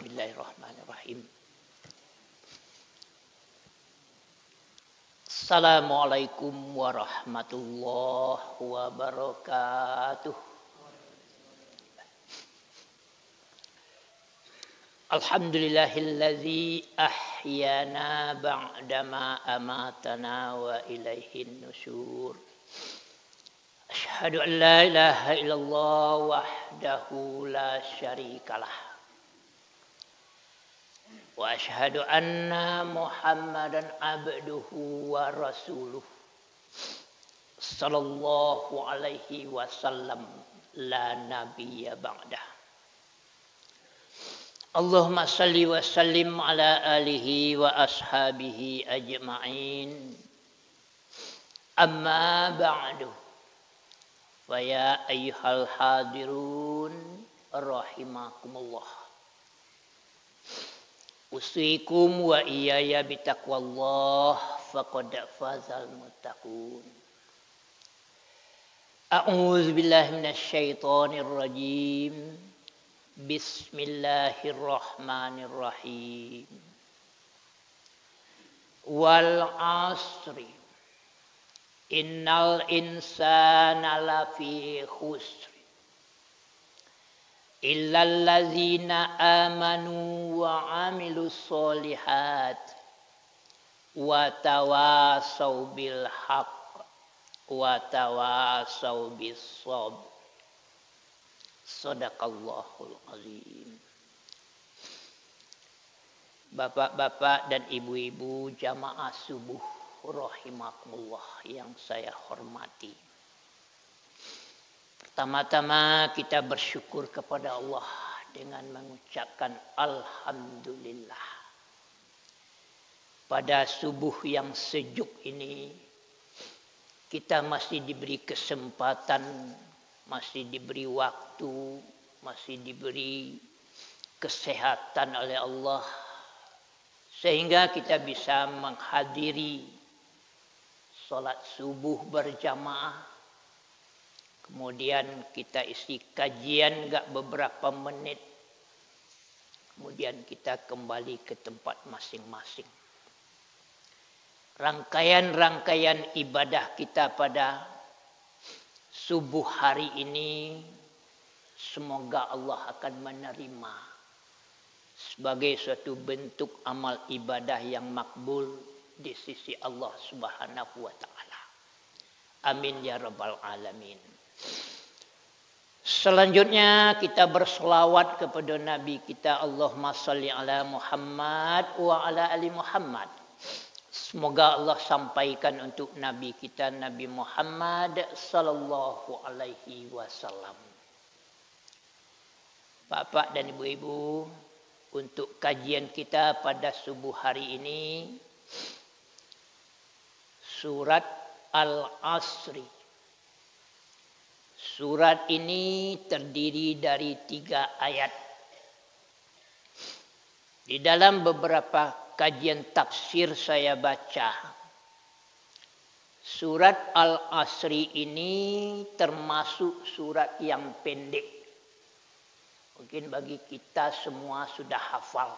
Bismillahirrahmanirrahim. Assalamualaikum warahmatullahi wabarakatuh. Alhamdulillahilladzi ahyana ba'dama amatana wa ilaihin nusyur. Asyhadu an la ilaha illallah wahdahu la syarikalah. Wa asyhadu anna Muhammadan abduhu wa rasuluh. Sallallahu alaihi wasallam la nabiyya ba'dah. Allahumma salli wa sallim ala alihi wa ashabihi ajma'in. Amma ba'du. Wa ya ayyuhal hadirun rahimakumullah. Usikum wa iyaya bitaqwallah faqad fazal muttaqun. A'udzu billahi minasy syaithanir rajim. Bismillahirrahmanirrahim. Wal 'asri innal insana lafi khusr illal ladzina amanu wa 'amilus solihat wa tawasau bil haqq wa tawasau bis sabr. Shadaqallahul azim. Bapak-bapak dan ibu-ibu jamaah subuh rahimakumullah yang saya hormati. Pertama-tama kita bersyukur kepada Allah dengan mengucapkan alhamdulillah. Pada subuh yang sejuk ini kita masih diberi kesempatan, masih diberi waktu, masih diberi kesehatan oleh Allah sehingga kita bisa menghadiri salat subuh berjamaah. Kemudian kita isi kajian enggak beberapa menit. Kemudian kita kembali ke tempat masing-masing. Rangkaian-rangkaian ibadah kita pada subuh hari ini semoga Allah akan menerima sebagai suatu bentuk amal ibadah yang makbul di sisi Allah Subhanahu wa taala. Amin ya rabbal alamin. Selanjutnya kita berselawat kepada Nabi kita, Allahumma shalli ala Muhammad wa ala ali Muhammad. Semoga Allah sampaikan untuk Nabi kita Nabi Muhammad sallallahu alaihi wasallam. Bapak dan ibu-ibu, untuk kajian kita pada subuh hari ini surat Al-Asri. Surat ini terdiri dari 3 ayat. Di dalam beberapa kajian tafsir saya baca, surat Al-Asri ini termasuk surat yang pendek. Mungkin bagi kita semua sudah hafal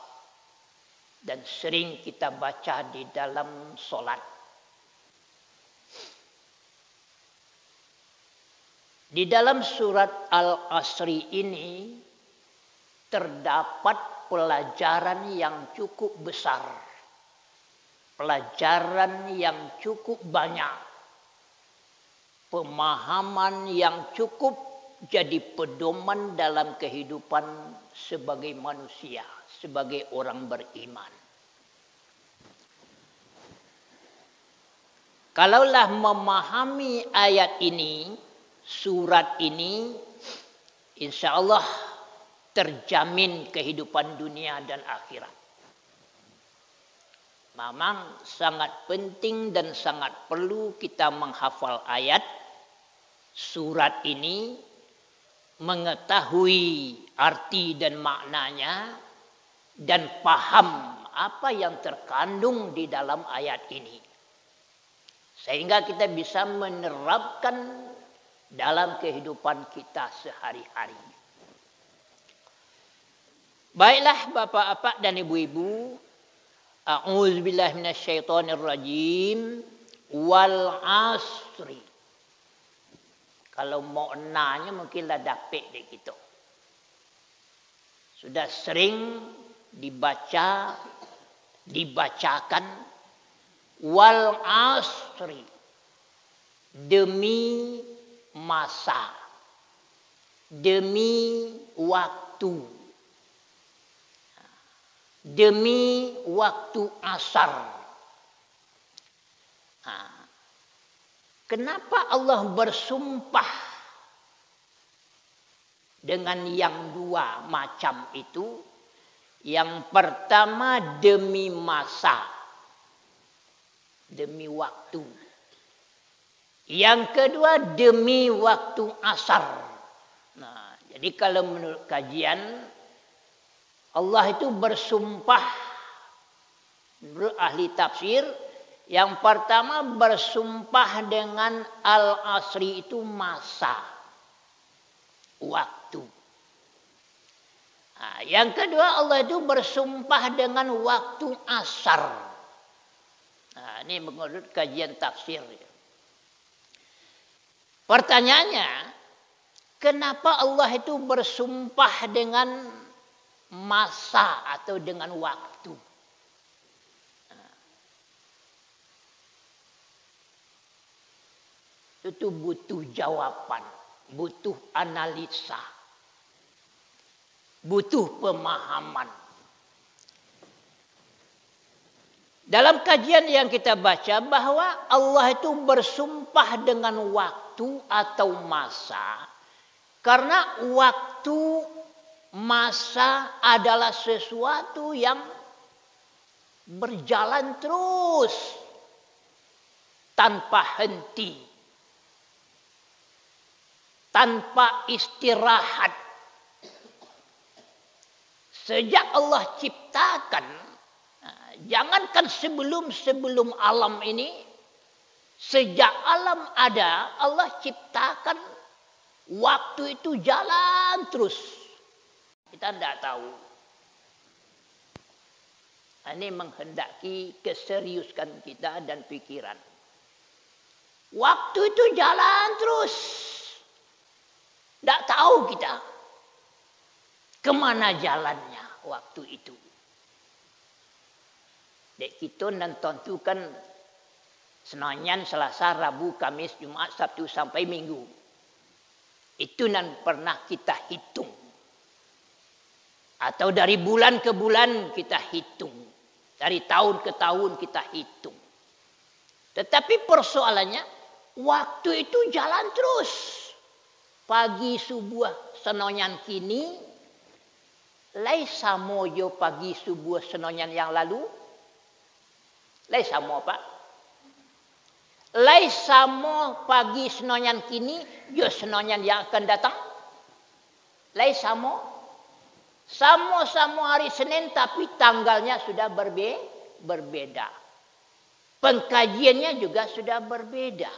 dan sering kita baca di dalam solat. Di dalam surat Al-Asri ini terdapat pelajaran yang cukup besar. Pelajaran yang cukup banyak. Pemahaman yang cukup jadi pedoman dalam kehidupan sebagai manusia, sebagai orang beriman. Kalaulah memahami ayat ini, surat ini, insya Allah terjamin kehidupan dunia dan akhirat. Memang sangat penting dan sangat perlu kita menghafal ayat surat ini, mengetahui arti dan maknanya, dan paham apa yang terkandung di dalam ayat ini. Sehingga kita bisa menerapkan dalam kehidupan kita sehari-hari. Baiklah bapak-bapak dan ibu-ibu. A'udzubillahi minasyaitonirrajim. Wal asri. Kalau mau nanya mungkinlah dapet dek kita. Sudah sering dibacakan wal asri, demi masa, demi waktu, demi waktu asar. Kenapa Allah bersumpah dengan yang dua macam itu? Yang pertama demi masa, demi waktu. Yang kedua demi waktu asar. Nah, jadi kalau menurut kajian, Allah itu bersumpah, menurut ahli tafsir, yang pertama bersumpah dengan al-asri itu masa, waktu. Nah, yang kedua Allah itu bersumpah dengan waktu asar. Nah, ini menurut kajian tafsir. Pertanyaannya, kenapa Allah itu bersumpah dengan masa atau dengan waktu? Itu butuh jawaban, butuh analisa, butuh pemahaman. Dalam kajian yang kita baca bahwa Allah itu bersumpah dengan waktu atau masa karena waktu, masa adalah sesuatu yang berjalan terus tanpa henti, tanpa istirahat. Sejak Allah ciptakan, jangankan sebelum alam ini, sejak alam ada, Allah ciptakan waktu itu jalan terus. Kita tidak tahu. Ini menghendaki keseriusan kita dan pikiran. Waktu itu jalan terus. Tidak tahu kita kemana jalannya waktu itu. Dek kita dan tentukan Senin, Selasa, Rabu, Kamis, Jumat, Sabtu sampai Minggu. Itu nan pernah kita hitung. Atau dari bulan ke bulan kita hitung. Dari tahun ke tahun kita hitung. Tetapi persoalannya, waktu itu jalan terus. Pagi subuh senonyan kini, laisa mojo pagi subuh senonyan yang lalu. Laisa mo pak. Laisa mo pagi senonyan kini, jo senonyan yang akan datang. Laisa mo. Samo-samo hari Senin tapi tanggalnya sudah berbeda. Pengkajiannya juga sudah berbeda.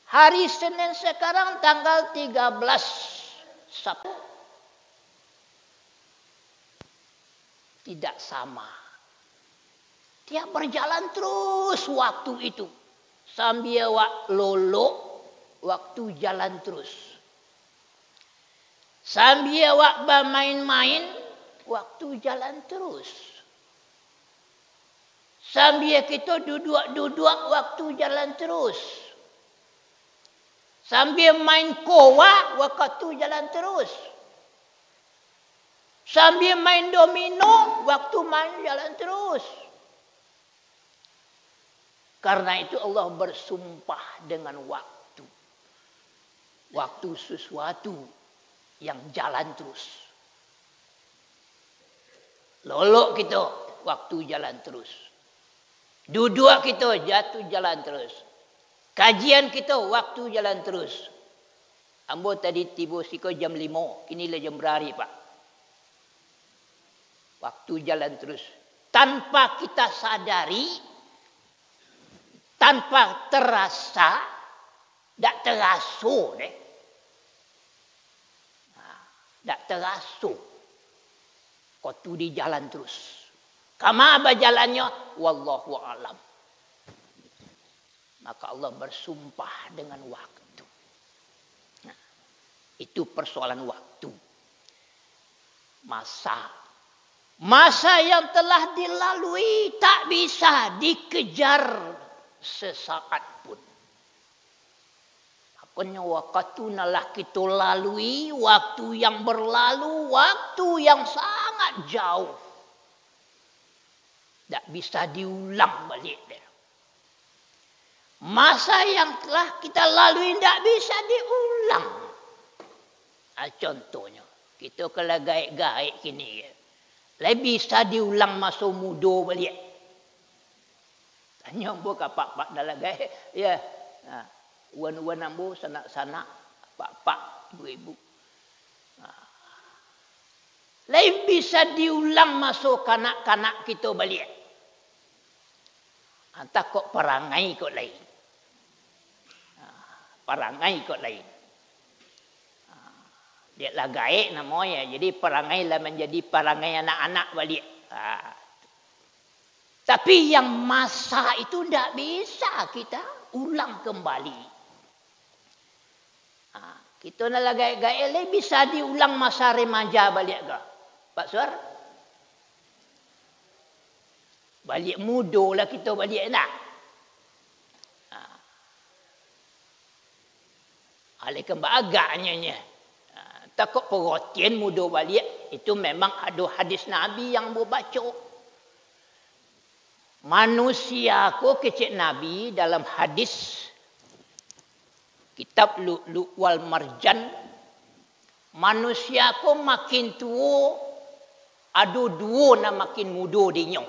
Hari Senin sekarang tanggal 13 Sabtu. Tidak sama. Dia berjalan terus waktu itu. Sambil lolo, waktu jalan terus. Sambil bermain-main, waktu jalan terus. Sambil kita duduk-duduk, waktu jalan terus. Sambil main kowa, waktu jalan terus. Sambil main domino, waktu main jalan terus. Karena itu Allah bersumpah dengan waktu. Waktu sesuatu yang jalan terus. Lolok kita, waktu jalan terus. Duduk kita, jatuh jalan terus. Kajian kita waktu jalan terus. Ambo tadi tiba siko jam 5. Inilah jam berapa pak. Waktu jalan terus. Tanpa kita sadari. Tanpa terasa. Tak terasa deh. Tak terasa. Kau tu di jalan terus. Kama apa jalannya? Wallahu a'lam. Maka Allah bersumpah dengan waktu. Nah, itu persoalan waktu. Masa yang telah dilalui tak bisa dikejar sesaat pun. Makanya waktu nalah kita lalui, waktu yang berlalu, waktu yang sangat jauh. Tak bisa diulang balik. Masa yang telah kita lalui tak bisa diulang. Contohnya, kita kalau gaik-gaik kini, bisa diulang masa muda balik. Tanya pak dalam gaik, ya. Wan-wan ambo sanak-sanak, pak ibu-ibu. Lain bisa diulang masuk kanak-kanak kita balik. Entah kok perangai kok lain. Perangai kok lain. Dia lah gaik namanya. Jadi perangai lah menjadi perangai anak-anak balik. Tapi yang masa itu tidak bisa kita ulang kembali. Kita nak gaik-gaik bisa diulang masa remaja balik ke? Pak Suar? Balik muda lah kita balik nak. Alih kembali agaknya. Takut perhatian muda balik. Itu memang ada hadis Nabi yang berbaca. Manusia ko kecil Nabi dalam hadis kitab Lu'lu' wal Marjan, manusia ko makin tua, ada dua na makin muda dinya.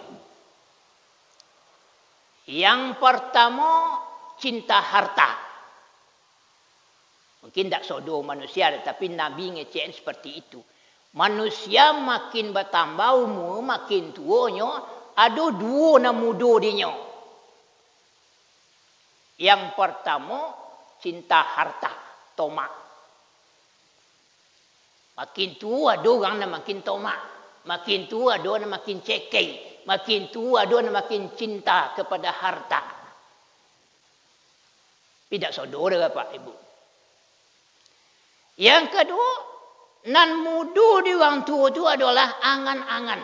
Yang pertama, cinta harta. Mungkin tak sodo manusia, tapi Nabi ngecek seperti itu. Manusia makin bertambah umur, makin tuanya, ada dua na muda dinya. Yang pertama, cinta harta, tomak. Makin tua ada orang yang makin tomak. Makin tua ada orang yang makin cekai. Makin tua ada orang yang makin cinta kepada harta. Tidak saudara Pak Ibu. Yang kedua, nan muda di orang tua itu adalah angan-angan.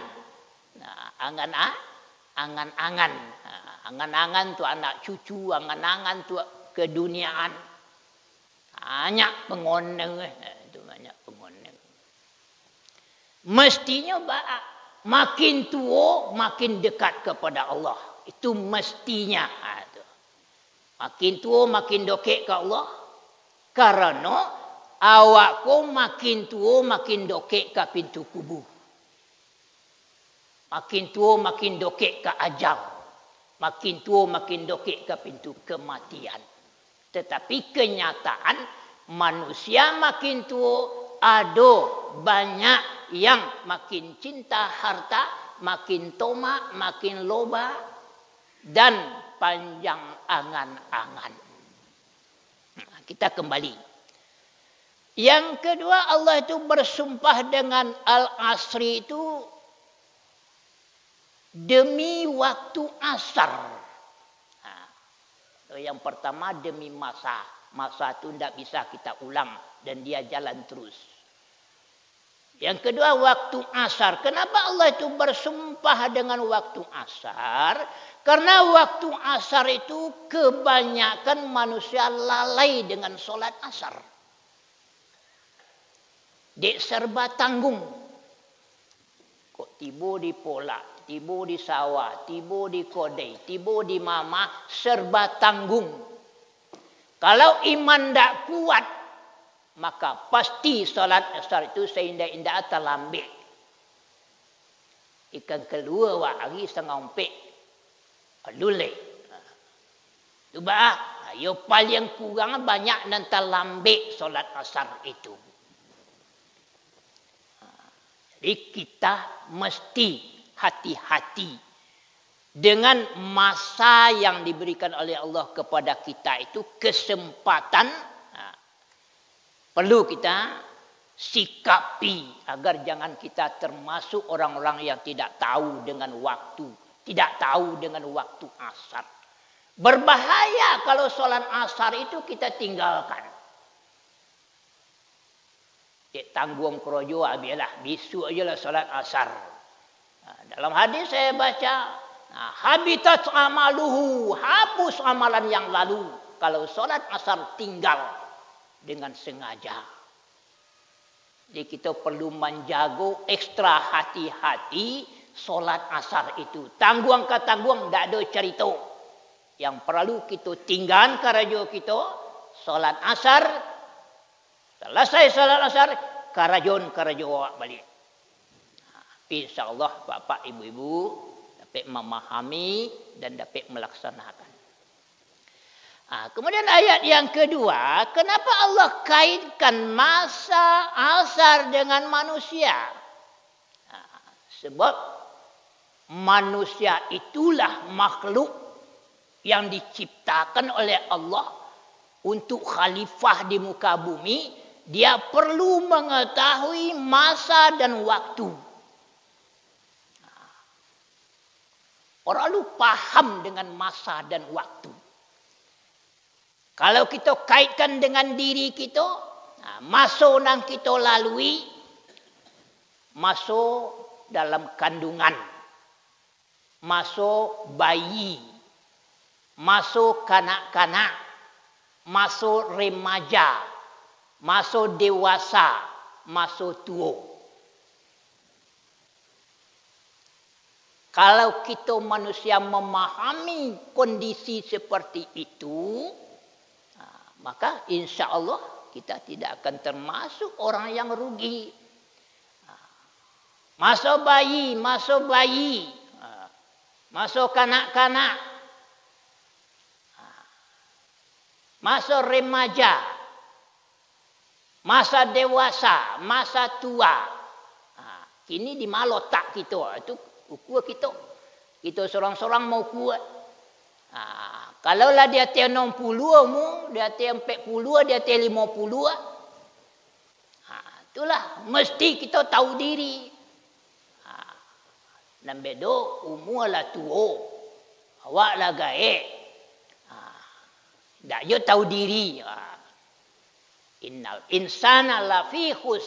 Nah, angan-angan. Angan-angan tu anak cucu, angan-angan tu keduniaan. Banyak pengoneng. Itu banyak pengoneng. Mestinya makin tua, makin dekat kepada Allah. Itu mestinya. Makin tua, makin dokek ke Allah. Karena awakku makin tua, makin dokek ke pintu kubur. Makin tua, makin dokek ke ajal. Makin tua, makin dokek ke pintu kematian. Tetapi kenyataan manusia makin tua, ada banyak yang makin cinta harta, makin tomak, makin loba, dan panjang angan-angan. Kita kembali. Yang kedua, Allah itu bersumpah dengan Al-Asri itu demi waktu asar. Yang pertama demi masa. Masa itu tidak bisa kita ulang dan dia jalan terus. Yang kedua waktu asar. Kenapa Allah itu bersumpah dengan waktu asar? Karena waktu asar itu kebanyakan manusia lalai dengan solat asar. Dek serba tanggung. Kok tiba di Polak, tiba di sawah, tiba di kodai, tiba di mama, serba tanggung. Kalau iman tak kuat, maka pasti salat asar itu seindah-indah terlambat. Ikan keluar hari setengah umpik, lulai. Cuba, ayo paling kurang banyak dan terlambat salat asar itu. Jadi kita mesti hati-hati dengan masa yang diberikan oleh Allah kepada kita itu kesempatan. Perlu kita Sikapi agar jangan kita termasuk orang-orang yang tidak tahu dengan waktu. Tidak tahu dengan waktu asar. Berbahaya kalau sholat asar itu kita tinggalkan. Tanggung kerojo abilah. Bisu aja lah sholat asar. Dalam hadis saya baca. Habitat amaluhu. Hapus amalan yang lalu. Kalau sholat asar tinggal dengan sengaja. Jadi kita perlu menjaga ekstra hati-hati solat asar itu. Tangguang ke tangguang tidak ada cerita. Yang perlu kita tinggalkan karajo kita solat asar. Selesai solat asar karajo awak balik. InsyaAllah bapak ibu-ibu dapat memahami dan dapat melaksanakan. Kemudian ayat yang kedua, kenapa Allah kaitkan masa asar dengan manusia? Sebab manusia itulah makhluk yang diciptakan oleh Allah untuk khalifah di muka bumi. Dia perlu mengetahui masa dan waktu. Orang lu paham dengan masa dan waktu. Kalau kita kaitkan dengan diri kita, masa yang kita lalui, masa dalam kandungan, masa bayi, masa kanak-kanak, masa remaja, masa dewasa, masa tua. Kalau kita manusia memahami kondisi seperti itu, maka insya Allah kita tidak akan termasuk orang yang rugi. Masa bayi, masa kanak-kanak, masa remaja, masa dewasa, masa tua. Kini di mana letak kita? Itu ukur kita. Kita seorang-seorang mau kuat. Kalaulah dia tiap 60 mu, dia tiap 40, dia tiap 50. Itulah mesti kita tahu diri. Nambedo umur lah tua. Awak lah gaek. Tak je tahu diri. Innal insana lafi khus.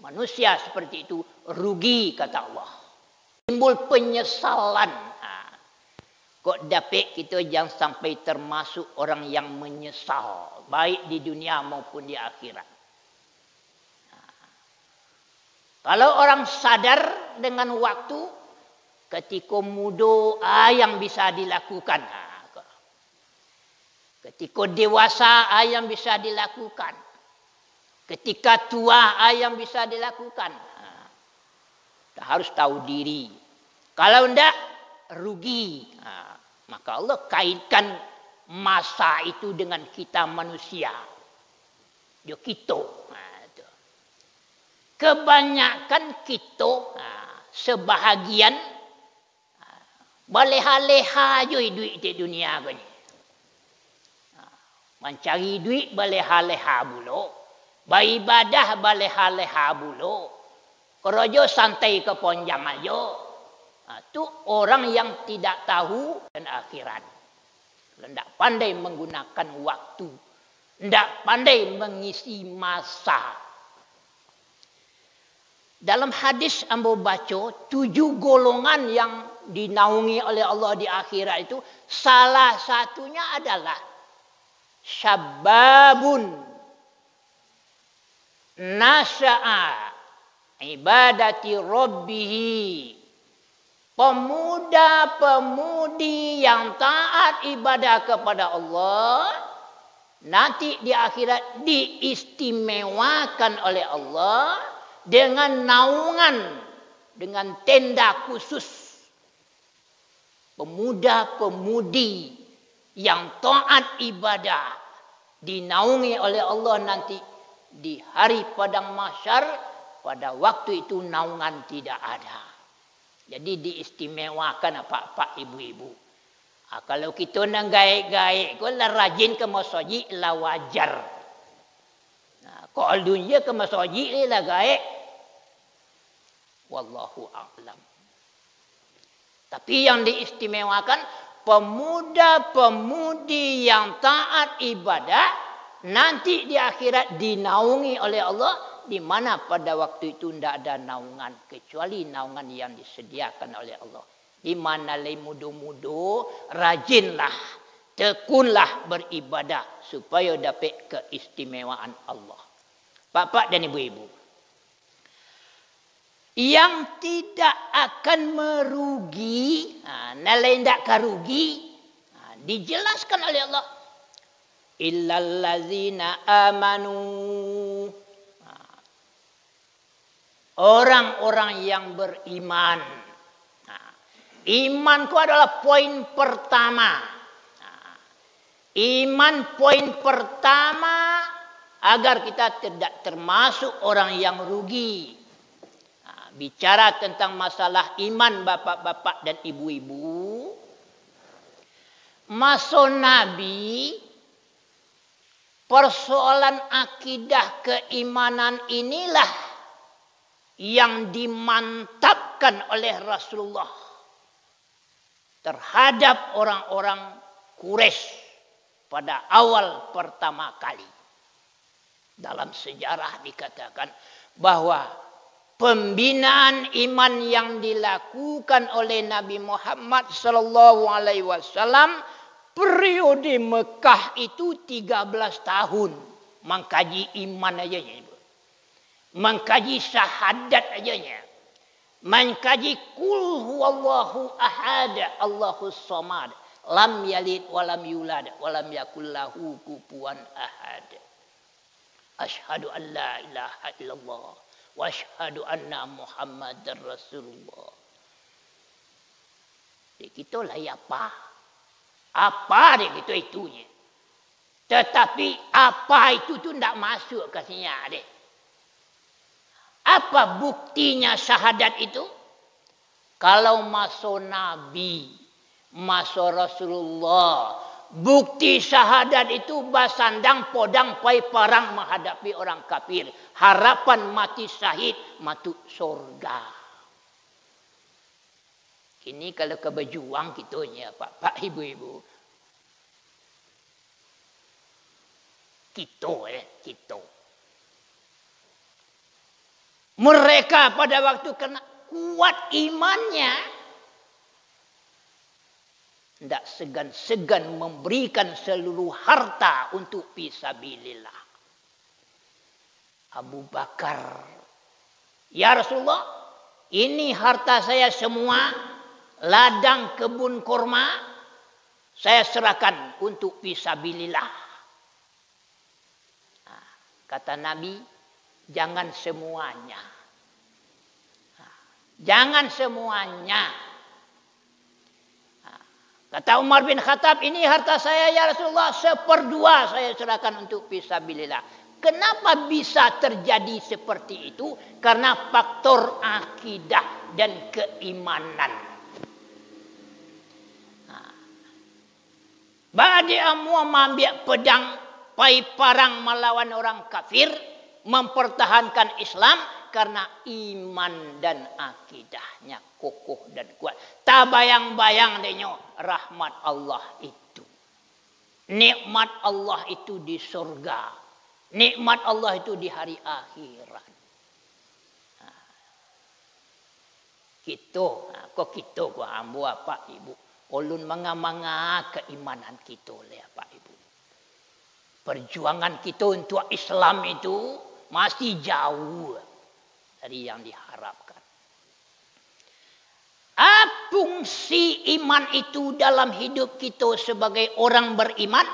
Manusia seperti itu rugi kata Allah. Timbul penyesalan. Kok dapat kita jangan sampai termasuk orang yang menyesal. Baik di dunia maupun di akhirat. Kalau orang sadar dengan waktu. Ketika muda yang bisa dilakukan. Ketika dewasa yang bisa dilakukan. Ketika tua yang bisa dilakukan. Kita harus tahu diri. Kalau tidak rugi. Maka Allah kaitkan masa itu dengan kita manusia. Dia kita. Kebanyakan kita sebahagian baleha-leha je duit di dunia ni. Mencari duit baleha-leha bulo. Beribadah baleha-leha bulo. Kerja santai ke ponjang aja. Itu orang yang tidak tahu dan akhirat. Tidak pandai menggunakan waktu. Tidak pandai mengisi masa. Dalam hadis ambo baca 7 golongan yang dinaungi oleh Allah di akhirat itu. Salah satunya adalah syababun nasya'a ibadati rabbihi. Pemuda-pemudi yang taat ibadah kepada Allah. Nanti di akhirat diistimewakan oleh Allah. Dengan naungan. Dengan tenda khusus. Pemuda-pemudi yang taat ibadah. Dinaungi oleh Allah nanti. Di hari padang mahsyar. Pada waktu itu naungan tidak ada. Jadi diistimewakan pak ibu-ibu. Kalau kita nak gaik-gaik, kalau rajin ke masjid lah wajar. Kalau dunia ke masjid ni lah gaib. Wallahu a'lam. Tapi yang diistimewakan pemuda-pemudi yang taat ibadah nanti di akhirat dinaungi oleh Allah, di mana pada waktu itu tidak ada naungan kecuali naungan yang disediakan oleh Allah. Di mana le mudu-mudu rajinlah, tekunlah beribadah supaya dapat keistimewaan Allah. Bapak dan ibu-ibu, yang tidak akan merugi, nalai tidak akan rugi, dijelaskan oleh Allah. Illal ladzina amanu. Orang-orang yang beriman. Iman itu adalah poin pertama. Iman poin pertama agar kita tidak termasuk orang yang rugi. Bicara tentang masalah iman bapak-bapak dan ibu-ibu. Masa Nabi, persoalan akidah keimanan inilah yang dimantapkan oleh Rasulullah terhadap orang-orang Quraisy pada awal pertama kali. Dalam sejarah dikatakan bahwa pembinaan iman yang dilakukan oleh Nabi Muhammad sallallahu alaihi wasallam periode Mekah itu 13 tahun mengkaji iman aja ya, Ibu. Mengkaji syahadat aja. Mengkaji kul huwallahu ahad, Allahus samad, lam yalid walam yulad walam yakul lahu kufuwan ahad. Asyhadu an la ilaha illallah wa asyhadu anna Muhammadar Rasulullah. Kita lah apa? Apa dia gitu itunya. Tetapi apa itu tu tidak masuk ke sini ada. Apa buktinya syahadat itu? Kalau masa Nabi, masa Rasulullah, bukti syahadat itu basandang podang pai parang menghadapi orang kafir. Harapan mati syahid, masuk surga. Ini kalau keberjuang kitunya Pak ibu-ibu. Kita. Mereka pada waktu kena kuat imannya, tidak segan-segan memberikan seluruh harta untuk fisabilillah. Abu Bakar, ya Rasulullah, ini harta saya semua, ladang kebun kurma, saya serahkan untuk fisabilillah. Kata Nabi, jangan semuanya. Jangan semuanya. Kata Umar bin Khattab, ini harta saya ya Rasulullah, 1/2 saya serahkan untuk fisabilillah. Kenapa bisa terjadi seperti itu? Karena faktor akidah dan keimanan. Bagi amua mengambil pedang, pai parang melawan orang kafir, mempertahankan Islam karena iman dan akidahnya kokoh dan kuat. Tak bayang-bayang denyo rahmat Allah itu. Nikmat Allah itu di surga. Nikmat Allah itu di hari akhirat. Kok kita ambu apa ibu? Ulun manga-manga keimanan kita oleh apa ibu? Perjuangan kita untuk Islam itu masih jauh dari yang diharapkan. Apa fungsi iman itu dalam hidup kita sebagai orang beriman?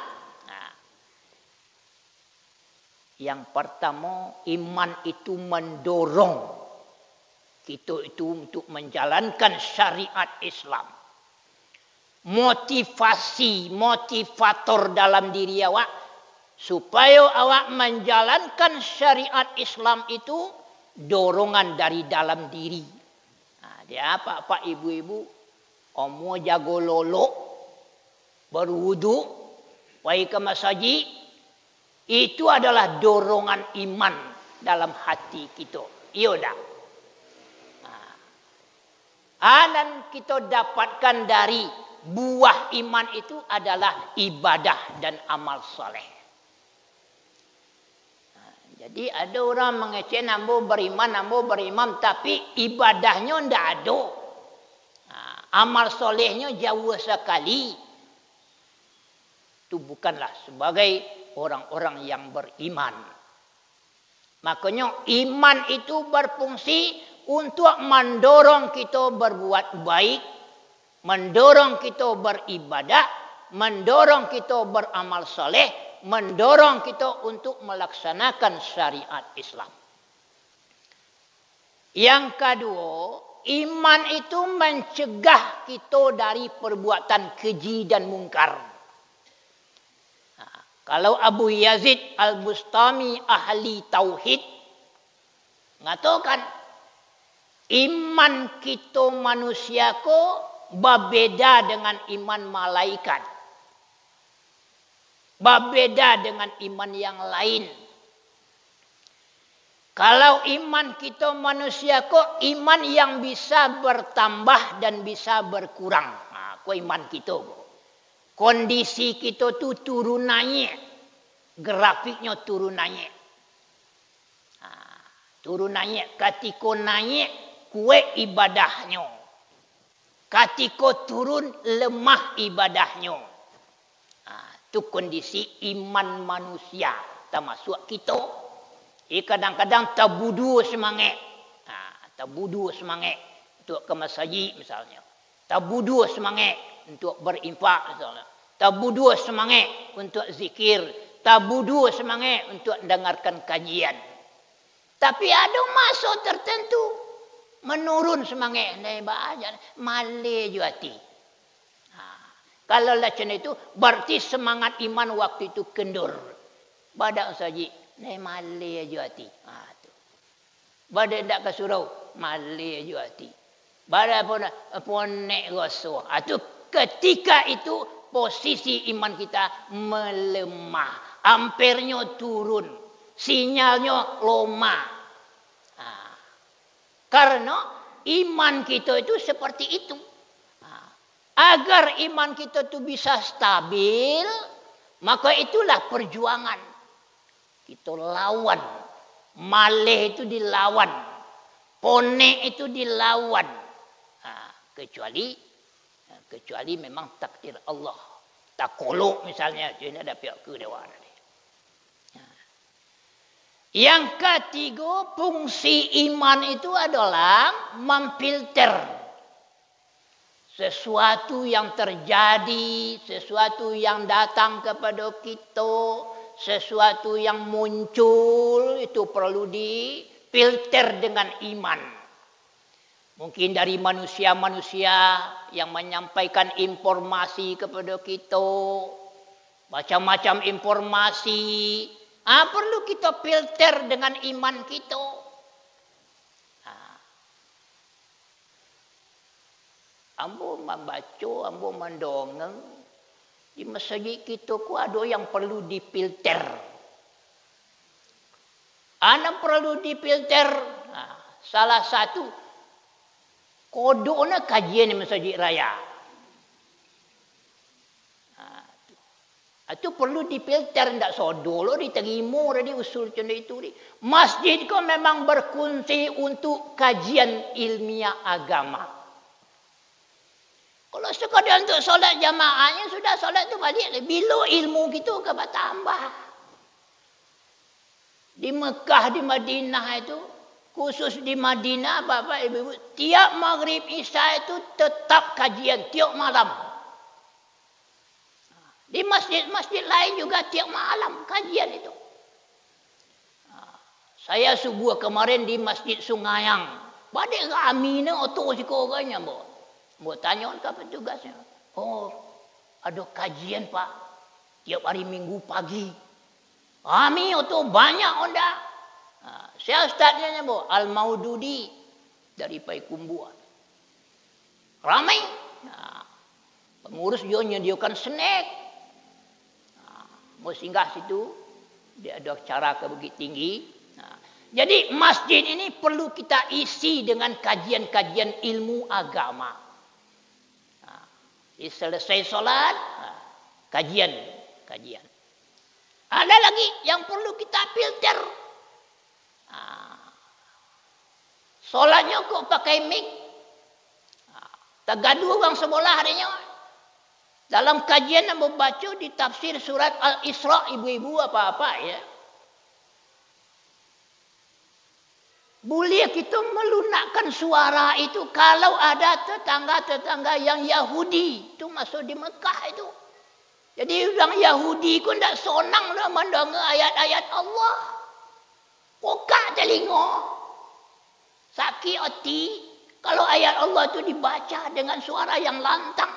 Yang pertama, iman itu mendorong kita itu untuk menjalankan syariat Islam. Motivator dalam diri awak supaya awak menjalankan syariat Islam itu dorongan dari dalam diri. Dia apa Pak ibu-ibu? Omo jago lolo, berwudu, pergi ke masjid. Itu adalah dorongan iman dalam hati kita. Iya dah. Dan kita dapatkan dari buah iman itu adalah ibadah dan amal soleh. Jadi ada orang mengecek nambo beriman, tapi ibadahnya tidak ada. Amal solehnya jauh sekali. Itu bukanlah sebagai orang-orang yang beriman. Makanya iman itu berfungsi untuk mendorong kita berbuat baik, mendorong kita beribadah, mendorong kita beramal soleh, mendorong kita untuk melaksanakan syariat Islam. Yang kedua, iman itu mencegah kita dari perbuatan keji dan mungkar. Kalau Abu Yazid Al-Bustami ahli tauhid mengatakan iman kita manusia ko berbeda dengan iman malaikat. Berbeda dengan iman yang lain. Kalau iman kita manusia ko iman yang bisa bertambah dan bisa berkurang. Ko iman kita ko. Kondisi kita tu turun naik. Grafiknya turun naik. Turun naik. Ketika naik, kuat ibadahnya. Ketika turun, lemah ibadahnya. Itu kondisi iman manusia. Termasuk kita. Kadang-kadang terbudu semangat. Terbudu semangat untuk ke masjid misalnya. Terbudu semangat untuk berinfak misalnya. Terbudu semangat untuk zikir. Terbudu semangat untuk dengarkan kajian. Tapi ada masa tertentu menurun semangat. Malai je hati. Kalau macam itu berarti semangat iman waktu itu kendur. Badak saja. Malai je hati. Badak tak ke surau. Malai je hati. Badak pun naik rasa. Itu ketika itu posisi iman kita melemah. Ampernya turun. Sinyalnya lemah. Karena iman kita itu seperti itu. Agar iman kita itu bisa stabil, maka itulah perjuangan. Kita lawan. Malih itu dilawan. Ponek itu dilawan. Kecuali memang takdir Allah. Tak kolok misalnya. Jadi ada pihak ke dewan. Yang ketiga, fungsi iman itu adalah memfilter sesuatu yang terjadi, sesuatu yang datang kepada kita, sesuatu yang muncul, itu perlu difilter dengan iman. Mungkin dari manusia-manusia yang menyampaikan informasi kepada kita, macam-macam informasi. Perlu kita filter dengan iman kita. Ambo membaca, ambo mendongeng. Di masjid kita ku ada yang perlu difilter. Ana perlu difilter. Salah satu kodoknya kajian di masjid raya. Itu perlu difilter, tidak sodolo diterima dari usul macam itu. Masjid kau memang berkunci untuk kajian ilmiah agama. Kalau sekadar untuk solat jamaahnya sudah solat itu balik. Bila ilmu kita ke bertambah. Di Mekah, di Madinah itu, khusus di Madinah, bapak ibu, tiap maghrib isya itu tetap kajian tiap malam. Di masjid-masjid lain juga tiap malam kajian itu. Saya subuh kemarin di Masjid Sungayang. Badai kami ni otok si korangnya, Mbak. Mbak tanya ke petugasnya. Oh, ada kajian, Pak. Tiap hari Minggu pagi. Kami otok banyak onda. Saya ustaznya, Mbak. Al-Maududi dari Paikumbuan. Ramai. Pengurus dia menyediakan snack. Mau singgah situ, Dia ada cara ke Bukit Tinggi. Jadi masjid ini perlu kita isi dengan kajian-kajian ilmu agama. Selesai solat, kajian. Ada lagi yang perlu kita filter. Solatnya kok pakai mic. Tak gaduh orang sebelah adanya. Dalam kajian yang membaca di tafsir surat Al-Isra, ibu-ibu apa-apa ya. Boleh kita melunakkan suara itu kalau ada tetangga-tetangga yang Yahudi. Itu masuk di Mekah itu. Jadi orang Yahudi pun tak senang dah mendengar ayat-ayat Allah. Kokak telinga. Sakit hati. Kalau ayat Allah itu dibaca dengan suara yang lantang.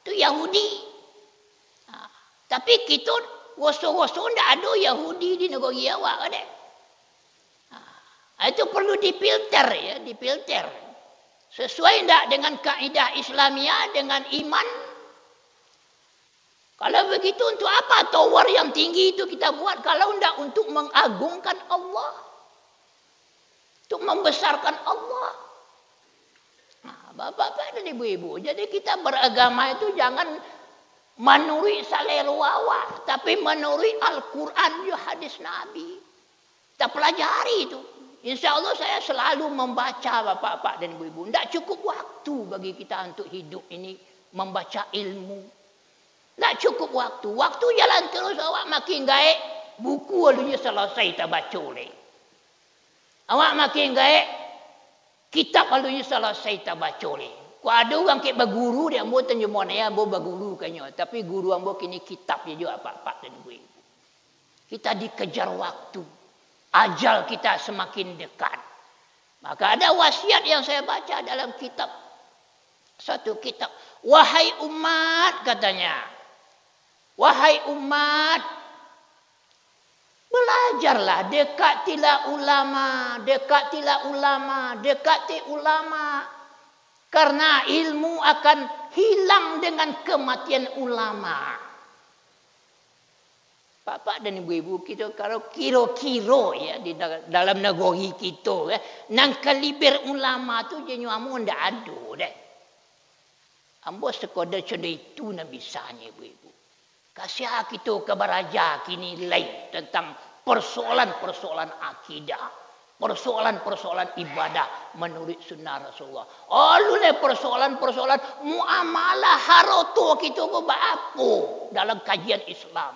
Itu Yahudi. Tapi kita woso-woso tak ada Yahudi di negeri awak ada. Itu perlu difilter ya, difilter. Sesuai tak dengan kaidah Islamiah, dengan iman. Kalau begitu untuk apa tower yang tinggi itu kita buat kalau tidak untuk mengagungkan Allah. Untuk membesarkan Allah. Bapak-bapak dan ibu-ibu. Jadi kita beragama itu jangan menurut selera awak. Tapi menurut Al-Quran dan hadis Nabi. Kita pelajari itu. Insya Allah saya selalu membaca bapak-bapak dan ibu-ibu. Tidak cukup waktu bagi kita untuk hidup ini membaca ilmu. Tak cukup waktu. Waktu jalan terus awak makin gaek. Buku alunya selesai tak baca oleh. Awak makin gaek. Kitab alunya selesai tak baca oleh. Kalau ada orang kek berguru dia ambil terjemahan ya ambil berguru kayaknya. Tapi guru ambil kini kitab dia juga pak dan ibu-ibu. Kita dikejar waktu. Ajal kita semakin dekat. Maka ada wasiat yang saya baca dalam kitab. Satu kitab. Wahai umat katanya. Wahai umat, belajarlah, dekatilah ulama, dekatilah ulama, dekati ulama. Karena ilmu akan hilang dengan kematian ulama. Bapak dan ibu-ibu kita kalau kira-kira ya di dalam negeri kita ya, nang kaliber ulama tu jenis amun ndak ada deh. Ambo sekadar cedera itu nak bisanya ibu-ibu. Kasih kita kebaraja kini lain tentang persoalan-persoalan akidah, persoalan-persoalan ibadah menurut sunnah Rasulullah. Alune persoalan-persoalan muamalah haroto kita ke apa dalam kajian Islam.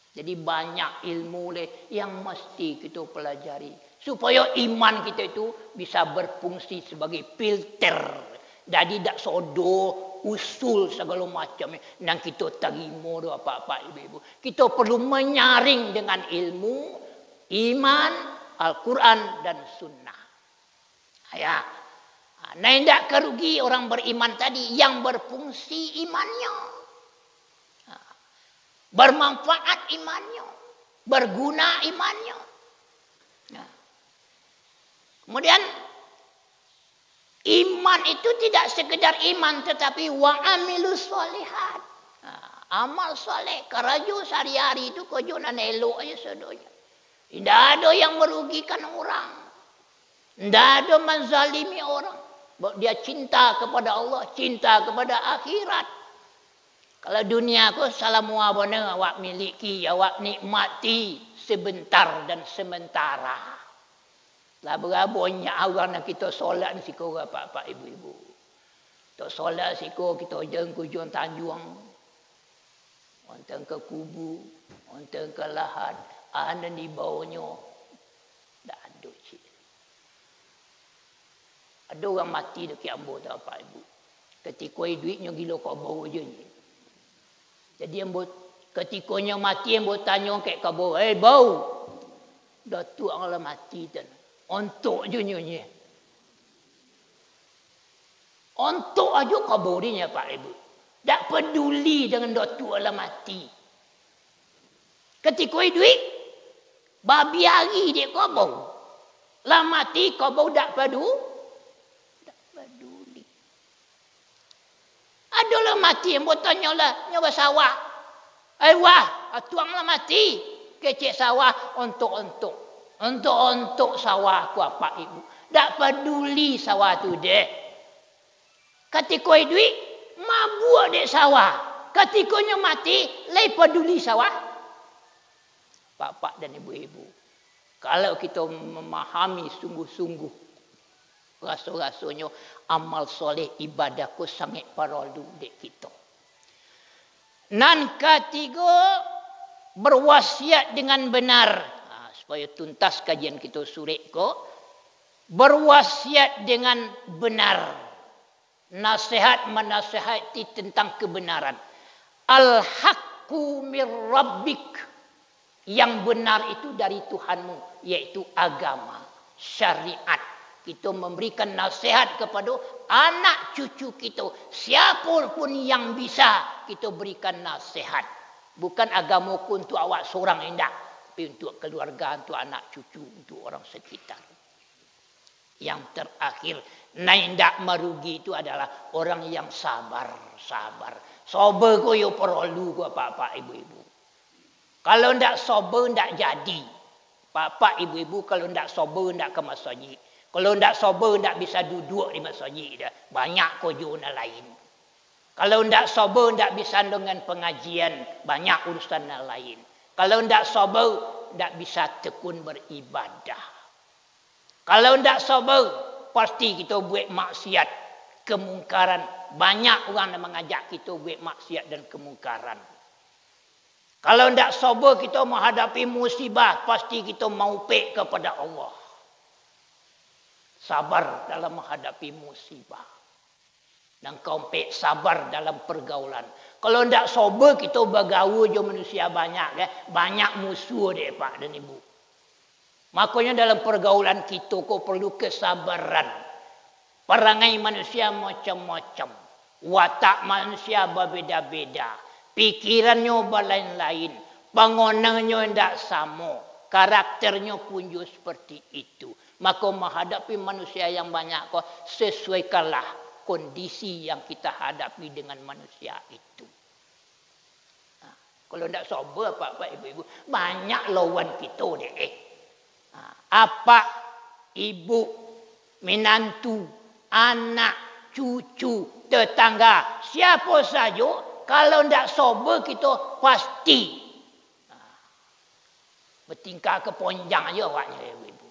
Jadi banyak ilmu yang mesti kita pelajari supaya iman kita itu bisa berfungsi sebagai filter. Jadi tak sodo usul segala macam yang kita terima apa-apa ibu-ibu. Kita perlu menyaring dengan ilmu, iman, Al-Quran dan Sunnah. Ya, nah tidak kerugi orang beriman tadi yang berfungsi imannya. Bermanfaat imannya. Berguna imannya. Nah. Kemudian iman itu tidak sekedar iman tetapi wa amilus solihat. Amal soleh. Keraju sehari-hari itu kerja dan elok aja sedonya. Tidak ada yang merugikan orang. Tidak ada menzalimi orang. Dia cinta kepada Allah. Cinta kepada akhirat. Kalau dunia aku salamu abona awak miliki, awak nikmati sebentar dan sementara. Lah berabonnya orang nak kita solat ni siko apa-apa ibu-ibu. Kita solat siko kita jeng Tanjung. Onteng ke kubu, onteng ke lahat, ana di bawahnya. Dak ada cik. Ada orang mati dekat ambo tak apa ibu. Ketika duitnya gila kau bawa je ni. Jadi ketikanya mati yang tanya kat kabur, bau. Datuk Allah mati dan untuk je nyonya. Untuk aja kabur dia Pak Ibu. Tak peduli dengan datuk Allah mati. Ketika duit babi hari dia kabur. Lah mati kabur tak peduli. Adalah mati yang bertanya lah nyawa sawah. Wah, tuanglah mati. Kecik sawah untuk sawah ku apa ibu. Tak peduli sawah tu dek. Ketika duit, mabuk dek sawah. Ketikanya mati, lay peduli sawah. Bapak dan ibu-ibu. Kalau kita memahami sungguh-sungguh. Rasa-rasanya amal soleh ibadahku sangat perlu dek kita. Nan ketiga, berwasiat dengan benar. Supaya tuntas kajian kita surek ko. Berwasiat dengan benar. Nasihat menasihati tentang kebenaran. Al-haqqu mir rabbik. Yang benar itu dari Tuhanmu. Yaitu agama. Syariat. Kita memberikan nasihat kepada anak cucu kita. Siapapun yang bisa kita berikan nasihat. Bukan agamaku untuk awak seorang hendak. Tapi untuk keluarga, untuk anak cucu, untuk orang sekitar. Yang terakhir, hendak merugi itu adalah orang yang sabar. Sabar ko yo perlu ko bapak ibu-ibu. Kalau hendak sabar hendak jadi. Bapak ibu-ibu kalau hendak sabar hendak ke masjid. Kalau hendak sabar hendak bisa duduk di masjid dah. Banyak kerjaan lain. Kalau hendak sabar hendak bisa dengan pengajian, banyak urusan lain. Kalau hendak sabar hendak bisa tekun beribadah. Kalau hendak sabar pasti kita buat maksiat, kemungkaran. Banyak orang yang mengajak kita buat maksiat dan kemungkaran. Kalau hendak sabar kita menghadapi musibah, pasti kita mau pek kepada Allah. Sabar dalam menghadapi musibah. Dan kompet sabar dalam pergaulan. Kalau tidak sabar kita bergaul je manusia banyak. Banyak musuh dia pak dan ibu. Makanya dalam pergaulan kita kau perlu kesabaran. Perangai manusia macam-macam. Watak manusia berbeza-beza. Pikirannya berlain-lain. Bangunannya tidak sama. Karakternya pun juga seperti itu. Maka menghadapi manusia yang banyak kau sesuaikanlah kondisi yang kita hadapi dengan manusia itu. Nah, kalau tidak sabar Pak ibu-ibu, banyak lawan kita deh. Nah, apa ibu, menantu, anak, cucu, tetangga, siapa saja kalau tidak sabar kita pasti bertingkah keponjang aja awaknya ibu-ibu.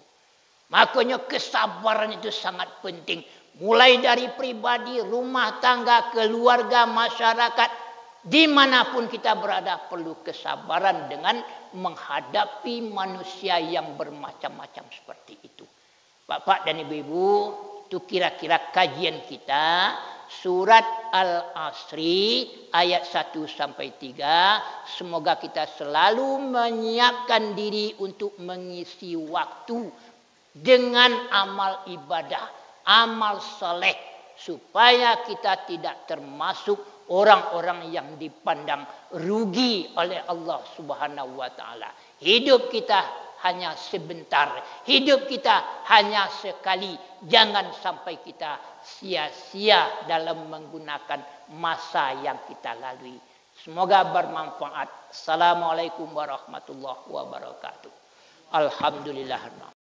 Makanya kesabaran itu sangat penting. Mulai dari pribadi, rumah tangga, keluarga, masyarakat. Dimanapun kita berada perlu kesabaran dengan menghadapi manusia yang bermacam-macam seperti itu. Bapak dan ibu-ibu, itu kira-kira kajian kita. Surat Al-Asri ayat 1-3. Semoga kita selalu menyiapkan diri untuk mengisi waktu dengan amal ibadah, amal soleh, supaya kita tidak termasuk orang-orang yang dipandang rugi oleh Allah Subhanahu wa taala. Hidup kita hanya sebentar, hidup kita hanya sekali. Jangan sampai kita sia-sia dalam menggunakan masa yang kita lalui. Semoga bermanfaat. Assalamualaikum warahmatullahi wabarakatuh. Alhamdulillah.